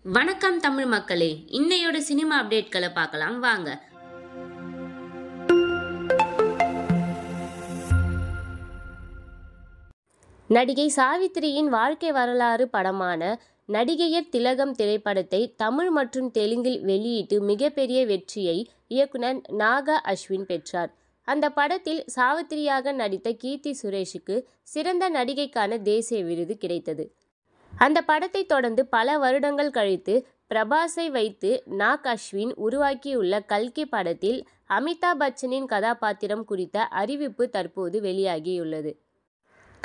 வணக்கம் தமிழ் மக்களே, இன்னையோட சினிமா அப்டேட்களை பார்க்கலாம் வாங்க. நடிகை சாவித்திரியின் வாழ்க்கை வரலாறு படமான நடிகையர் திலகம் திரைப்படத்தை தமிழ் மற்றும் தெலுங்கில் வெளியிட்டு மிகப்பெரிய வெற்றியை இயக்குனர் நாகா அஸ்வின் பெற்றார். அந்த படத்தில் சாவித்திரியாக நடித்த கீர்த்தி சுரேஷுக்கு சிறந்த நடிகைக்கான தேசிய விருது கிடைத்தது. அந்த படத்தை தொடர்ந்து பல வருடங்கள் கழித்து பிரபாஸை வைத்து நாக் அஸ்வின் உருவாக்கியுள்ள கல்கி படத்தில் அமிதாப் பச்சனின் கதாபாத்திரம் குறித்த அறிவிப்பு தற்போது வெளியாகியுள்ளது.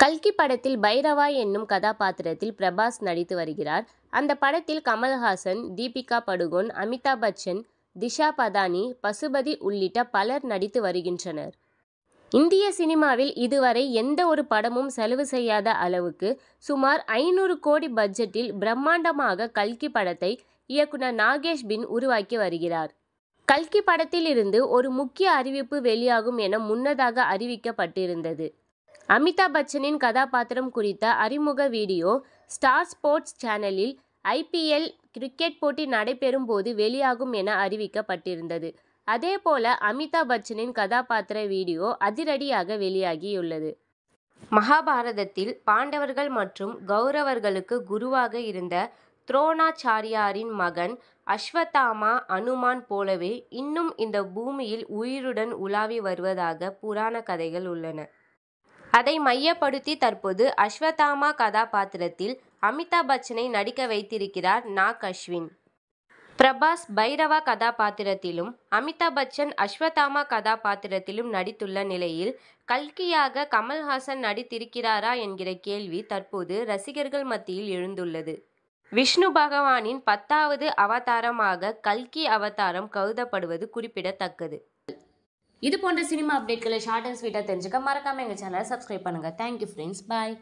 கல்கி படத்தில் பைரவா என்னும் கதாபாத்திரத்தில் பிரபாஸ் நடித்து வருகிறார். அந்த படத்தில் கமல்ஹாசன், தீபிகா படுகோன், அமிதாப் பச்சன், திஷா பதானி, பசுபதி உள்ளிட்ட பலர் நடித்து வருகின்றனர். இந்திய சினிமாவில் இதுவரை எந்த ஒரு படமும் செலவு செய்யாத அளவுக்கு சுமார் 500 கோடி பட்ஜெட்டில் பிரம்மாண்டமாக கல்கி படத்தை இயக்குனர் நாகேஷ் பின் உருவாக்கி வருகிறார். கல்கி படத்தில் இருந்து ஒரு முக்கிய அறிவிப்பு வெளியாகும் என முன்னதாக அறிவிக்கப்பட்டிருந்தது. அமிதாப் பச்சனின் கதாபாத்திரம் குறித்த அறிமுக வீடியோ ஸ்டார் ஸ்போர்ட்ஸ் சேனலில் IPL கிரிக்கெட் போட்டி நடைபெறும் போது வெளியாகும் என அறிவிக்கப்பட்டிருந்தது. அதேபோல அமிதாப் பச்சனின் கதாபாத்திர வீடியோ அதிரடியாக வெளியாகியுள்ளது. மகாபாரதத்தில் பாண்டவர்கள் மற்றும் கௌரவர்களுக்கு குருவாக இருந்த துரோணாச்சாரியாரின் மகன் அஸ்வத்தாமா அனுமான் போலவே இன்னும் இந்த பூமியில் உயிருடன் உலாவி வருவதாக புராண கதைகள் உள்ளன. அதை மையப்படுத்தி தற்போது அஸ்வத்தாமா கதாபாத்திரத்தில் அமிதாப் பச்சனை நடிக்க வைத்திருக்கிறார் நாக் அஸ்வின். பிரபாஸ் பைரவா கதாபாத்திரத்திலும் அமிதாப் பச்சன் அஸ்வத்தாமா கதாபாத்திரத்திலும் நடித்துள்ள நிலையில் கல்கியாக கமல்ஹாசன் நடித்திருக்கிறாரா என்கிற கேள்வி தற்போது ரசிகர்கள் மத்தியில் எழுந்துள்ளது. விஷ்ணு பகவானின் 10வது அவதாரமாக கல்கி அவதாரம் கருதப்படுவது குறிப்பிடத்தக்கது. இது போன்ற சினிமா அப்டேட்களை ஷார்ட் அண்ட் ஸ்வீட்டாக தெரிஞ்சுக்க மறக்காம எங்கள் சேனலை சப்ஸ்கிரைப் பண்ணுங்க. தேங்க்யூ ஃப்ரெண்ட்ஸ், பாய்.